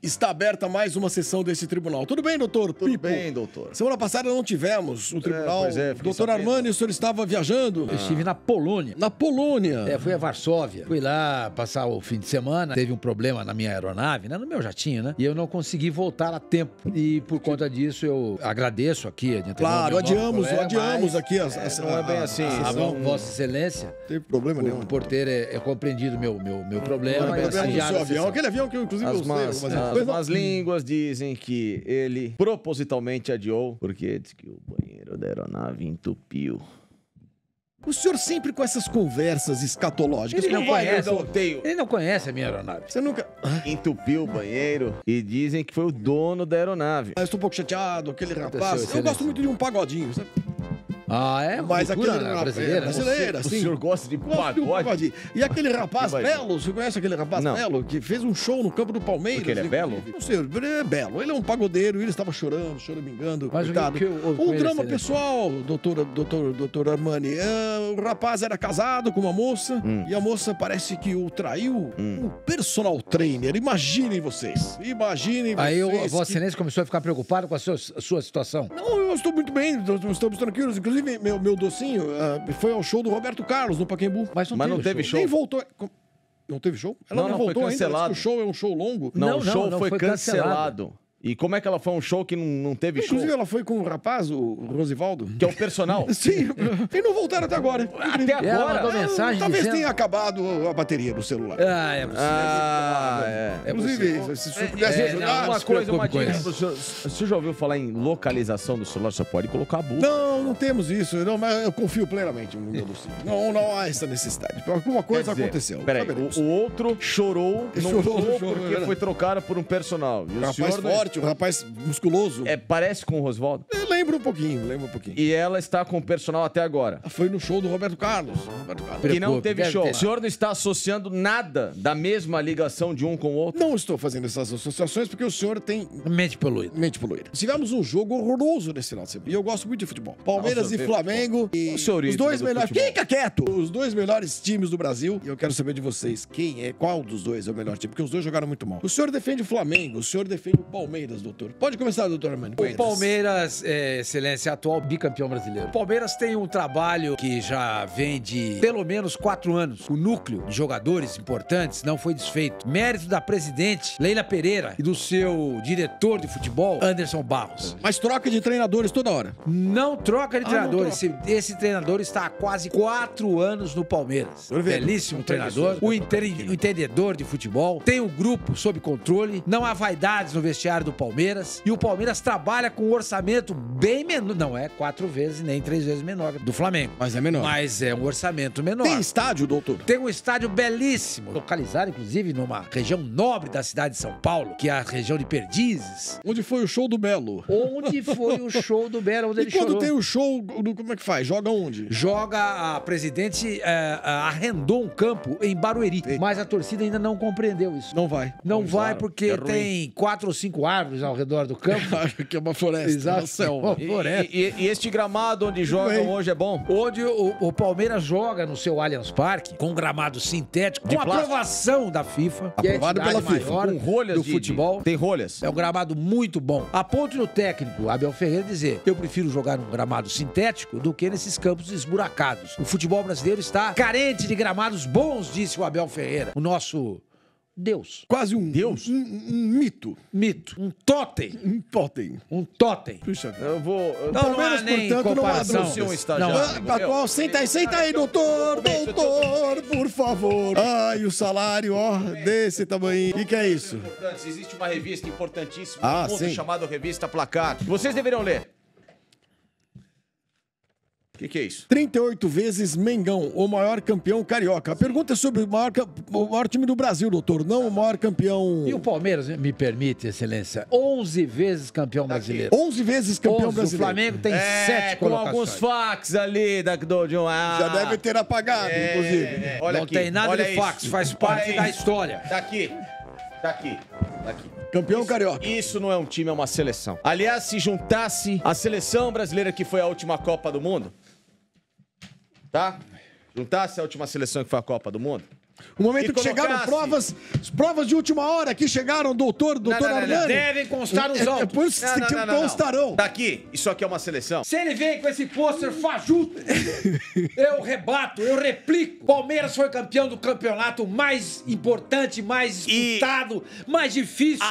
está aberta mais uma sessão desse tribunal. Tudo bem, doutor? Tudo bem, doutor. Semana passada não tivemos o tribunal. Doutor Armani, o senhor estava viajando? Eu estive na Polônia. Na Polônia? Fui a Varsóvia. Fui lá passar o fim de semana. Teve um problema na minha aeronave, né? No meu jatinho, né? E eu não consegui voltar a tempo. E por conta disso, eu agradeço aqui. Claro, adiamos aqui não é bem assim. Vossa Excelência. Não teve problema nenhum. Por ter compreendido meu problema. Seu avião, aquele avião que eu, inclusive, As línguas dizem que ele propositalmente adiou, porque diz que o banheiro da aeronave entupiu. O senhor sempre com essas conversas escatológicas. Ele não conhece a minha aeronave. Você nunca... Entupiu o banheiro e dizem que foi o dono da aeronave. Eu estou um pouco chateado, aquele rapaz. Eu gosto muito de um pagodinho, sabe? Ah, é? Mas aquele brasileira, sim. O senhor gosta de pagode? E aquele rapaz Belo, você conhece aquele rapaz Belo? Que fez um show no campo do Palmeiras. Porque ele é belo? Não sei, ele é belo. Ele é um pagodeiro e ele estava chorando, choramingando. Mas coitado. Um drama pessoal, doutor Armani. O rapaz era casado com uma moça e a moça parece que o traiu um personal trainer. Imaginem vocês. Aí Vossa Excelência começou a ficar preocupado com a sua situação. Não, eu estou muito bem, estamos tranquilos. Inclusive, meu docinho foi ao show do Roberto Carlos no Pacaembu. Mas não teve show. Nem voltou. Não teve show? Ela não voltou foi cancelado. ainda. O show é um show longo. Não, o show foi cancelado. E como é que ela foi um show que não teve show? Inclusive, ela foi com o rapaz, o Rosivaldo. Que é o personal? Sim, e não voltaram até agora. Até agora? Ela mandou mensagem talvez dizendo... tenha acabado a bateria do celular. É possível. Inclusive, se o senhor pudesse ajudar... Uma dica. Você já ouviu falar em localização do celular? Você pode colocar a bucha. Não temos isso. Não, mas eu confio plenamente no meu docinho. Não há essa necessidade. Alguma coisa aconteceu. Peraí, o outro chorou porque foi trocado por um personal. E o rapaz forte, um rapaz musculoso. Parece com o Rosvaldo? Lembra um pouquinho. E ela está com o personal até agora? Foi no show do Roberto Carlos. Que não teve show. O senhor não está associando nada da mesma ligação de um com o outro? Não estou fazendo essas associações porque o senhor tem... Mente poluída. Tivemos um jogo horroroso nesse final de semana. E eu gosto muito de futebol. Palmeiras e Flamengo. E os dois melhores... Fica quieto! Os dois melhores times do Brasil. E eu quero saber de vocês, qual dos dois é o melhor time? Porque os dois jogaram muito mal. O senhor defende o Flamengo, o senhor defende o Palmeiras, doutor. Pode começar, doutor Armani. O Palmeiras, Excelência, atual bicampeão brasileiro. O Palmeiras tem um trabalho que já vem de pelo menos 4 anos. O núcleo de jogadores importantes não foi desfeito. Mérito da presidente Leila Pereira e do seu diretor de futebol, Anderson Barros. Mas troca de treinadores toda hora. Não troca de treinadores. Esse treinador está há quase 4 anos no Palmeiras. Belíssimo treinador. O entendedor de futebol. Tem o grupo sob controle. Não há vaidades no vestiário do Palmeiras. E o Palmeiras trabalha com um orçamento bem menor. Não é 4 vezes nem 3 vezes menor do Flamengo. Mas é menor. Mas é um orçamento menor. Tem estádio, doutor? Tem um estádio belíssimo, localizado inclusive numa região nobre da cidade de São Paulo, que é a região de Perdizes. Onde foi o show do Belo? Onde foi o show do Belo, onde ele chorou. E quando tem o show, como é que faz? Joga onde? A presidente arrendou um campo em Barueri, mas a torcida ainda não compreendeu isso. Não vai. Não vai porque tem 4 ou 5 árvores ao redor do campo. Que é uma floresta. Exato. Uma floresta. E este gramado onde jogam hoje é bom? Onde o Palmeiras joga no seu Allianz Parque, com um gramado sintético, com aprovação da FIFA. Aprovado pela FIFA. Com rolhas do futebol. Tem rolhas. É um gramado muito bom. A ponto do técnico, Abel Ferreira, dizer: eu prefiro jogar num gramado sintético do que nesses campos esburacados. O futebol brasileiro está carente de gramados bons, disse o Abel Ferreira. O nosso... Deus. Quase um Deus? Um mito. Um totem. Um totem. Puxa, eu vou... Não há nem comparação. Atual, senta aí, doutor, por favor. Ai, o salário, desse tamanho. O que é isso? Existe uma revista importantíssima no mundo chamada Revista Placar. Vocês deveriam ler. O que é isso? 38 vezes Mengão, o maior campeão carioca. A pergunta é sobre o maior time do Brasil, doutor, não o maior campeão... E o Palmeiras, me permite, Excelência, 11 vezes campeão brasileiro. 11 vezes campeão brasileiro. O Flamengo tem 7 com colocações. Alguns fax ali Já deve ter apagado, inclusive. Olha não aqui, tem nada de fax, faz parte da história. Tá aqui. Campeão carioca. Isso não é um time, é uma seleção. Aliás, se juntasse a seleção brasileira que foi a última Copa do Mundo, tá? Juntasse a última seleção que foi a Copa do Mundo, O momento que chegaram provas de última hora, que chegaram, doutor Armani. Devem constar os autos. Por isso que constarão. Tá aqui, isso aqui é uma seleção. Se ele vem com esse pôster fajuto, eu rebato, eu replico. Palmeiras foi campeão do campeonato mais importante, mais disputado, mais difícil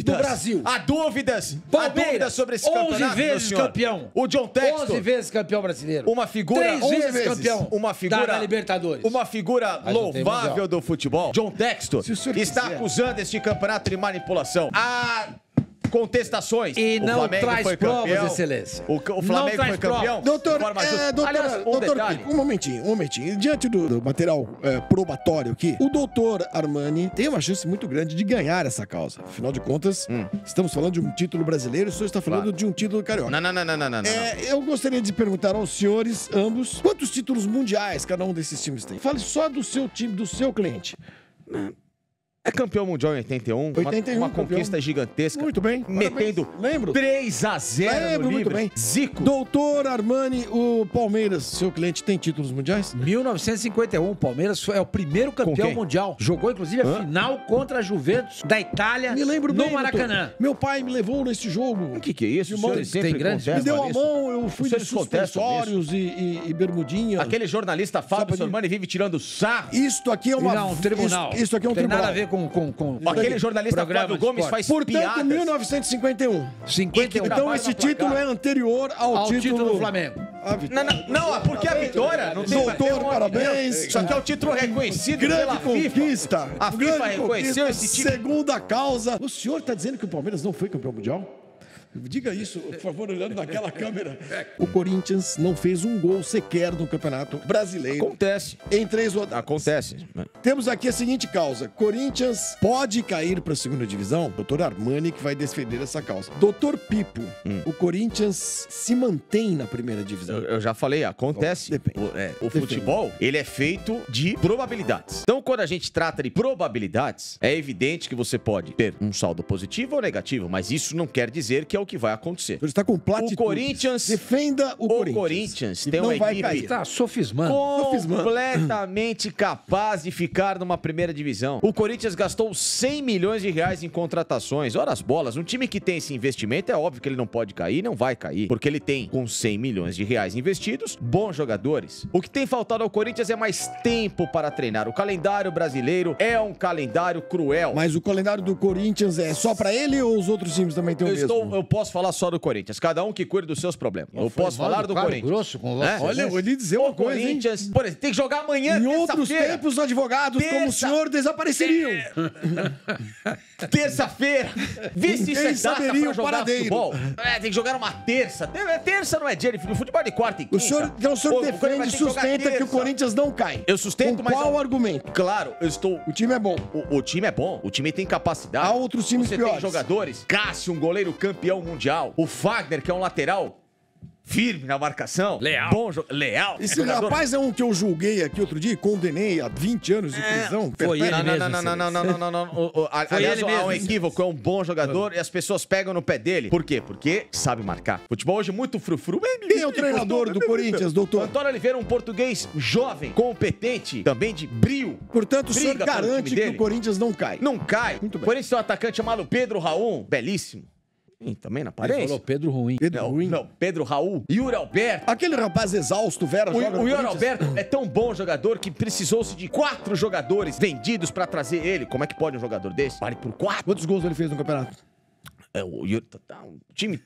do Brasil. Há dúvidas. Palmeiras sobre esse campeonato, 11 vezes campeão. O John Textor. 11 vezes campeão brasileiro. Uma figura... 3 vezes campeão da Libertadores. Uma figura louvável do futebol. John Textor está acusando este campeonato de manipulação. Contestações. E não traz provas, excelência. O Flamengo foi campeão? Doutor Pico, um momentinho. Diante do material probatório aqui, o doutor Armani tem uma chance muito grande de ganhar essa causa. Afinal de contas, estamos falando de um título brasileiro e o senhor está falando de um título carioca. Não. Eu gostaria de perguntar aos senhores, ambos, quantos títulos mundiais cada um desses times tem? Fale só do seu time, do seu cliente. É campeão mundial em 81. Uma conquista gigantesca. Muito bem. Metendo 3-0 no muito bem. Zico. Doutor Armani, o Palmeiras, seu cliente, tem títulos mundiais? 1951, o Palmeiras é o primeiro campeão mundial. Jogou, inclusive, a final contra a Juventus da Itália no Maracanã. Doutor. Meu pai me levou nesse jogo. O que é isso? Tem grandes... Me deu a mão, eu fui de suspensórios e bermudinha. Aquele jornalista Fábio Armani vive tirando sarro. Isto aqui é um tribunal. Isso aqui é um tribunal. Tem nada a ver com aquele jornalista Flávio Gomes faz portanto, piadas. 1951. Então esse título é anterior ao título do Flamengo. Não, porque a vitória... Doutor, parabéns. Isso aqui é o título reconhecido pela conquista. FIFA. A FIFA reconheceu esse título. Segunda causa. O senhor está dizendo que o Palmeiras não foi campeão mundial? Diga isso, por favor, olhando naquela câmera. O Corinthians não fez um gol sequer no Campeonato Brasileiro. Acontece. Em 3 rodadas. Acontece. Temos aqui a seguinte causa. Corinthians pode cair para a segunda divisão? Doutor Armani que vai defender essa causa. Doutor Pipo, o Corinthians se mantém na primeira divisão? Eu já falei, acontece. Depende. O futebol, ele é feito de probabilidades. Então, quando a gente trata de probabilidades, é evidente que você pode ter um saldo positivo ou negativo, mas isso não quer dizer que é o que vai acontecer. Ele está com platitude. O Corinthians... Defenda o Corinthians. O Corinthians tem uma equipe... Está sofismando. Completamente capaz de ficar numa primeira divisão. O Corinthians gastou 100 milhões de reais em contratações. Ora as bolas, um time que tem esse investimento, é óbvio que ele não pode cair, não vai cair. Porque ele tem, com 100 milhões de reais investidos, bons jogadores. O que tem faltado ao Corinthians é mais tempo para treinar. O calendário brasileiro é um calendário cruel. Mas o calendário do Corinthians é só para ele ou os outros times também têm o mesmo? Eu posso falar só do Corinthians. Cada um que cuide dos seus problemas. Eu posso falar do Corinthians. Grosso com você. Olha, eu vou lhe dizer uma coisa, hein? Por exemplo, tem que jogar amanhã, em outros tempos, os advogados como o senhor desapareceriam. Terça-feira. Vê se isso é data pra jogar paradeiro. futebol. Tem que jogar uma terça. Terça não é dia de futebol de quarta e quinta. O senhor defende e sustenta que o Corinthians não cai. Eu sustento, mas... qual argumento? Claro, eu estou... O time é bom. O time é bom. O time tem capacidade. Há outros times piores. Você tem jogadores. Cássio, um goleiro campeão mundial. O Fagner, que é um lateral firme na marcação. Leal. Bom leal. Esse rapaz é um que eu julguei aqui outro dia e condenei a 20 anos de prisão. Foi ele mesmo. Não. Aliás, há um equívoco, é um bom jogador e as pessoas pegam no pé dele. Por quê? Porque sabe marcar. Futebol hoje é muito frufru. Quem é o treinador do Corinthians, doutor? Antônio Oliveira, um português jovem, competente, também de brio. Portanto, o senhor garante que o Corinthians não cai. Não cai. Muito bem. O Corinthians tem um atacante chamado Pedro Raul, belíssimo. Também na aparência. Ele falou Pedro Ruim. Não, Pedro Raul. Yuri Alberto. Aquele rapaz exausto, Vera, joga no O Yuri Alberto é tão bom jogador que precisou-se de 4 jogadores vendidos pra trazer ele. Como é que pode um jogador desse? Pare por 4. Quantos gols ele fez no campeonato? O time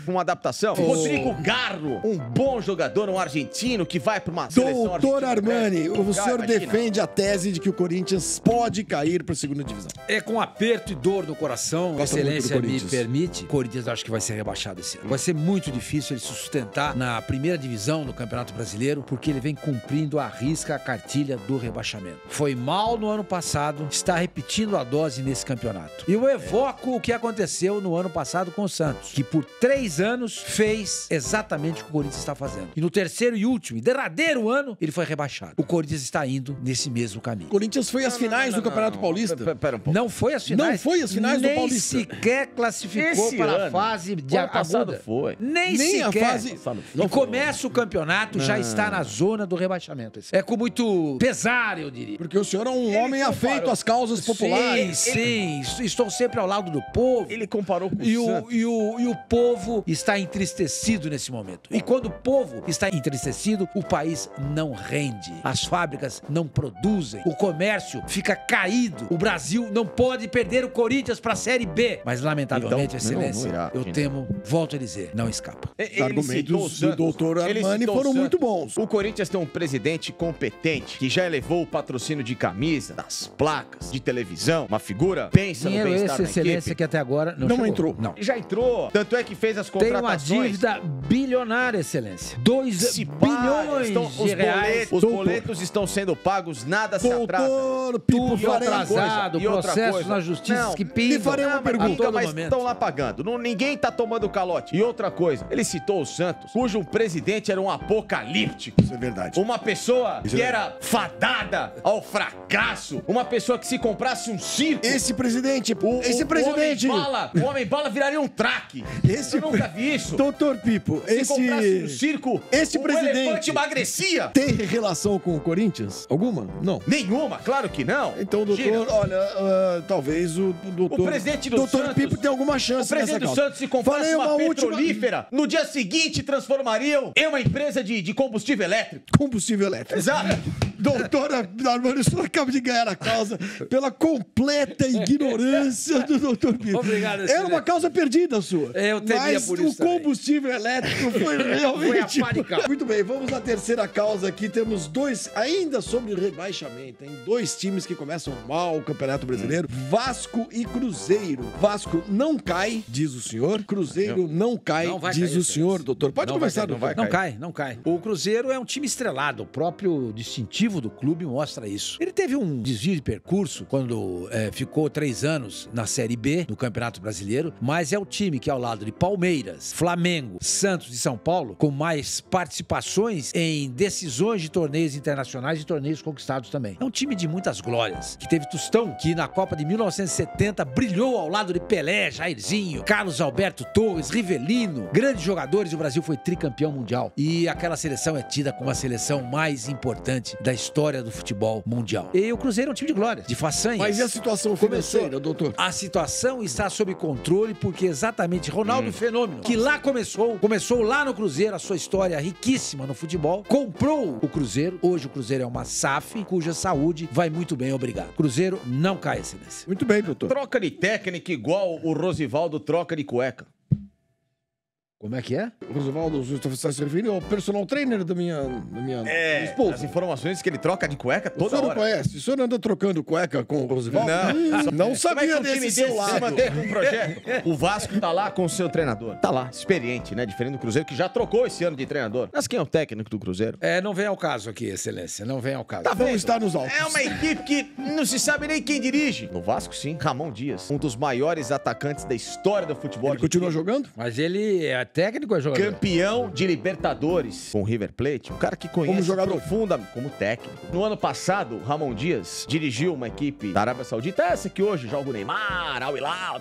com uma adaptação. Rodrigo Garro, um bom jogador, um argentino que vai para uma seleção argentina. Doutor Armani, o senhor defende a tese de que o Corinthians pode cair para a segunda divisão. É com aperto e dor no coração, a excelência me permite. O Corinthians acho que vai ser rebaixado esse ano. Vai ser muito difícil ele se sustentar na primeira divisão do Campeonato Brasileiro, porque ele vem cumprindo à risca a cartilha do rebaixamento. Foi mal no ano passado, está repetindo a dose nesse campeonato. E eu evoco o que aconteceu no no ano passado com o Santos, que por 3 anos fez exatamente o que o Corinthians está fazendo. E no terceiro e último, e derradeiro ano, ele foi rebaixado. O Corinthians está indo nesse mesmo caminho. O Corinthians foi às finais do Campeonato Paulista. Pera um pouco. Não foi às finais? Não foi às finais do Paulista. Nem sequer classificou Esse para a ano. fase de O ano passado aguda. foi. Nem a sequer. fase... E começa o campeonato, já está na zona do rebaixamento. É com muito pesar, eu diria. Porque o senhor é um homem afeito às causas populares. Sim, estou sempre ao lado do povo. Ele comparou com E o o, Santos. e, o, e o povo está entristecido nesse momento. E quando o povo está entristecido, o país não rende. As fábricas não produzem. O comércio fica caído. O Brasil não pode perder o Corinthians para a Série B. Mas, lamentavelmente, Então, Excelência, não irá, eu gente. temo, volto a dizer, não escapa. Os argumentos do doutor Armani foram muito bons. O Corinthians tem um presidente competente que já elevou o patrocínio de camisa, das placas, de televisão, uma figura, pensa Dinheiro no bem-estar esse, da Excelência, equipe. que até agora não Não chegou. entrou. Não. Já entrou. Tanto é que fez as Tem uma contratações. dívida bilionária, Excelência. 2 Se pá, bilhões os de reais. boletos estão sendo pagos, nada se atrasa. Doutor Pipo Tudo Farém. atrasado, E outra processos coisa. na justiça Não, que lhe pintam. farei uma pergunta. a todo Mas momento. estão lá pagando. Ninguém tá tomando calote. E outra coisa, ele citou o Santos, cujo presidente era um apocalíptico. Isso é verdade. Uma pessoa Isso que é era fadada ao fracasso. Uma pessoa que se comprasse um circo. Esse presidente, esse presidente, O Homem-Bala viraria um traque. Esse Eu nunca vi isso. doutor Pipo, Se comprasse um esse circo, esse o presidente- elefante emagrecia. tem relação com o Corinthians? Alguma? Não. Nenhuma, claro que não. Então, doutor, Gira. olha, talvez o doutor... O presidente do doutor Santos- Pipo tem alguma O chance presidente nessa do causa. Santos, se comprasse Falei uma última- petrolífera, no dia seguinte transformariam em uma empresa de combustível elétrico. Combustível elétrico. Exato. Doutora Armani, o senhor acaba de ganhar a causa pela completa ignorância do doutor Pipo. Obrigado, Era excelente. uma causa perdida sua. Eu temia Mas por o isso também. combustível elétrico foi realmente... Foi a panicar. Muito bem, vamos à terceira causa aqui. Temos dois, ainda sobre rebaixamento, hein? 2 times que começam mal o Campeonato Brasileiro. Vasco e Cruzeiro. Vasco não cai, diz o senhor. Cruzeiro não cai, Não vai diz cair, o senhor, doutor. Pode Não começar, vai cair, doutor. Não cai, não cai. O Cruzeiro é um time estrelado. O próprio distintivo do clube mostra isso. Ele teve um desvio de percurso quando ficou 3 anos na Série B do Campeonato Brasileiro, mas é o time que, ao lado de Palmeiras, Flamengo, Santos e São Paulo, com mais participações em decisões de torneios internacionais e torneios conquistados também. É um time de muitas glórias, que teve Tostão, que na Copa de 1970 brilhou ao lado de Pelé, Jairzinho, Carlos Alberto Torres, Rivelino, grandes jogadores. O Brasil foi tricampeão mundial. E aquela seleção é tida como a seleção mais importante da história do futebol mundial. E o Cruzeiro é um time de glória, de façanhas. Mas e a situação financeira, doutor? A situação está sob controle porque exatamente Ronaldo Fenômeno, que lá começou lá no Cruzeiro, a sua história riquíssima no futebol, comprou o Cruzeiro. Hoje o Cruzeiro é uma SAF, cuja saúde vai muito bem, obrigado. Cruzeiro não cai, Excelência. Muito bem, doutor. Troca de técnica igual o Rosivaldo troca de cueca. Como é que é? Rosivaldo, você está se referindo ao personal trainer da minha As esposa. informações que ele troca de cueca O toda senhor não hora. conhece? O senhor anda trocando cueca com o Rosivaldo? Não. Não sabia Como é que um time desse seu desse se lado. mantém com um projeto? O Vasco tá lá com o seu treinador. Tá lá, experiente, né? Diferente do Cruzeiro, que já trocou esse ano de treinador. Mas quem é o técnico do Cruzeiro? Não vem ao caso aqui, Excelência, não vem ao caso. Tá Não vendo? está nos autos. É uma equipe que não se sabe nem quem dirige. No Vasco, sim. Ramon Dias, um dos maiores atacantes da história do futebol. Ele continua jogando? Mas ele é técnico ou é jogador? Campeão de Libertadores com o River Plate. Um cara que conhece Como jogador. profundamente como técnico. No ano passado, o Ramon Dias dirigiu uma equipe da Arábia Saudita, essa que hoje joga o Neymar, Al Hilal,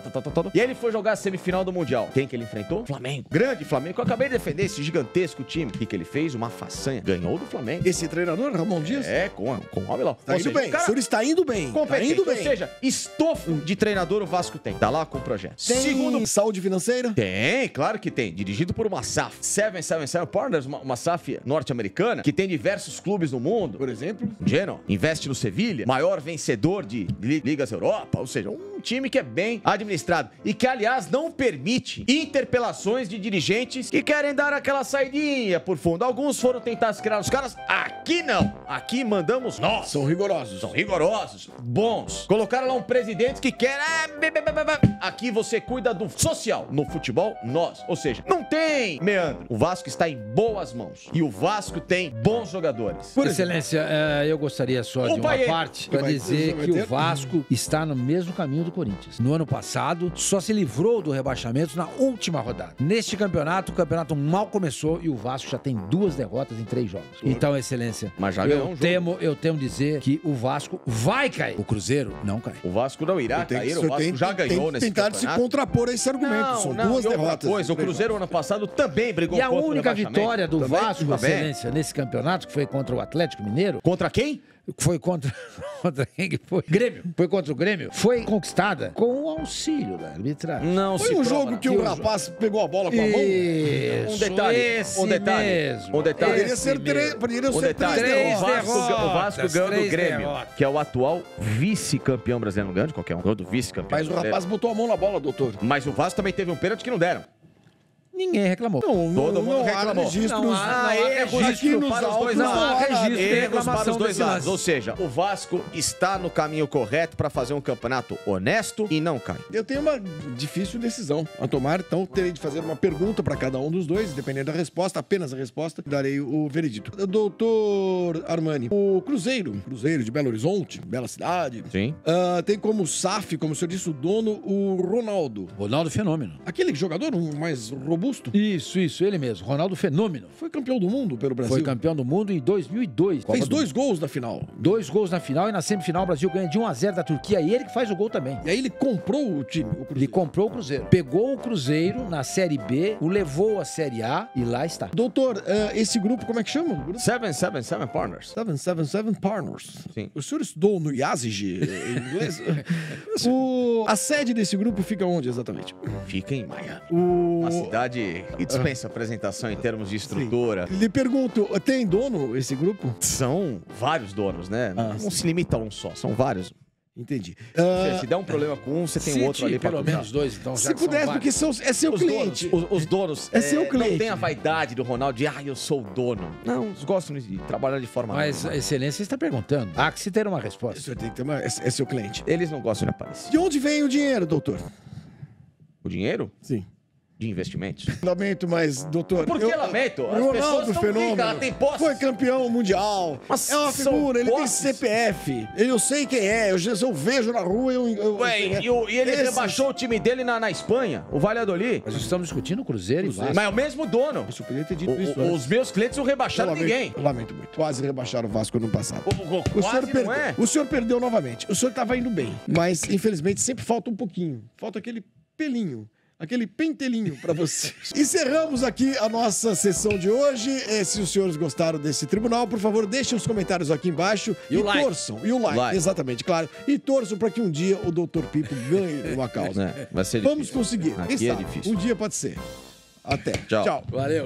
e ele foi jogar a semifinal do Mundial. Quem que ele enfrentou? Flamengo. Grande Flamengo. Eu acabei de defender esse gigantesco time. O que ele fez? Uma façanha. Ganhou do Flamengo. Esse treinador, Ramon Dias? Com o Al Hilal. Tá indo bem. O senhor está indo bem. Tá Competente, indo bem. ou seja, estofo de treinador o Vasco tem. Tá lá com o projeto. Tem Segundo saúde financeira? tem, claro que tem. Dirigido por uma SAF. 777 Partners, uma SAF norte-americana, que tem diversos clubes no mundo. Por exemplo? Genoa investe no Sevilha, maior vencedor de Ligas Europa. Ou seja, um time que é bem administrado. E que, aliás, não permite interpelações de dirigentes que querem dar aquela saidinha por fundo. Alguns foram tentar se criar os caras. Aqui não. Aqui mandamos nós. São rigorosos. São rigorosos, bons. Colocaram lá um presidente que quer... Aqui você cuida do social. No futebol, nós. Ou seja, Não tem, Meandro. O Vasco está em boas mãos. E o Vasco tem bons jogadores. Por Excelência, eu gostaria só de uma parte para dizer que o Vasco está no mesmo caminho do Corinthians. No ano passado, só se livrou do rebaixamento na última rodada. Neste campeonato, o campeonato mal começou e o Vasco já tem 2 derrotas em 3 jogos. Então, Excelência, mas já ganhou eu temo dizer que o Vasco vai cair. O Cruzeiro não cai. O Vasco não irá cair, o Vasco já ganhou nesse campeonato. Tentar se contrapor a esse argumento. São 2 derrotas. O Cruzeiro, ano passado, também brigou contra o rebaixamento. E a única vitória do Vasco, Excelência, nesse campeonato, que foi contra o Atlético Mineiro... Contra quem? Foi contra quem que foi? Grêmio. Foi contra o Grêmio. Foi conquistada com o auxílio da arbitragem. Não foi um jogo que o rapaz pegou a bola com a mão? Um detalhe. Poderia ser 3 derrotas. O Vasco ganhou do Grêmio, que é o atual vice-campeão brasileiro. Não ganha de qualquer um, ganhou do vice-campeão. Mas o rapaz botou a mão na bola, doutor. Mas o Vasco também teve um pênalti que não deram. Ninguém reclamou. Todo mundo reclamou. Não há registro para os dois lados. Não há registro para os dois lados. Ou seja, o Vasco está no caminho correto para fazer um campeonato honesto e não cai. Eu tenho uma difícil decisão a tomar, então terei de fazer uma pergunta para cada um dos dois, dependendo da resposta, apenas a resposta, darei o veredito. Doutor Armani, o Cruzeiro de Belo Horizonte, bela cidade, sim, tem como SAF, como o senhor disse, o dono, o Ronaldo. Ronaldo Fenômeno. Aquele jogador mais robusto? Isso, ele mesmo. Ronaldo Fenômeno. Foi campeão do mundo pelo Brasil. Foi campeão do mundo em 2002. Fez 2 gols na final. 2 gols na final e na semifinal o Brasil ganha de 1-0 da Turquia e ele que faz o gol também. E aí ele comprou o time, o Cruzeiro. Ele comprou o Cruzeiro. Pegou o Cruzeiro na Série B, o levou à Série A e lá está. Doutor, esse grupo, como é que chama? 777 Partners. 777 Partners. Sim. O senhor estudou no IASIG em inglês? A sede desse grupo fica onde exatamente? Fica em Miami. Uma cidade que dispensa apresentação em termos de estrutura. Lhe pergunto, tem dono esse grupo? São vários donos, né? Não se limita a um só, são vários. Entendi. Se der um problema com um, você tem outro ali para pelo menos 2, então já se puder, porque é seu cliente. Os donos é seu cliente. Não tem a vaidade do Ronaldo de, eu sou o dono. Não, eles gostam de trabalhar de forma Mas, normal. Excelência, está perguntando. Há que se ter uma resposta. O senhor tem que ter é seu cliente. Eles não gostam de aparecer. De onde vem o dinheiro, doutor? O dinheiro? Sim. De investimentos. Lamento, mas, doutor... Por que lamento? As Ronaldo Fenômeno ela tem posse. Foi campeão mundial. Mas é uma figura, ele tem CPF. Eu sei quem é. Eu vejo na rua, e ele rebaixou o time dele na Espanha, o Valladolid. Mas estamos discutindo o Cruzeiro e Vasco. Mas é o mesmo dono. Eu poderia ter dito isso. Os meus clientes não rebaixaram ninguém. Eu lamento muito. Quase rebaixaram o Vasco ano passado. O senhor perdeu novamente. O senhor estava indo bem. Mas, infelizmente, sempre falta um pouquinho. Falta aquele pelinho. Aquele pentelinho pra vocês. Encerramos aqui a nossa sessão de hoje. Se os senhores gostaram desse tribunal, por favor, deixem os comentários aqui embaixo. E torçam. E o like, exatamente, claro. E torçam pra que um dia o Dr. Pipo ganhe uma causa. Vai ser difícil. Vamos conseguir. Aqui é difícil. Um dia pode ser. Até. Tchau. Valeu.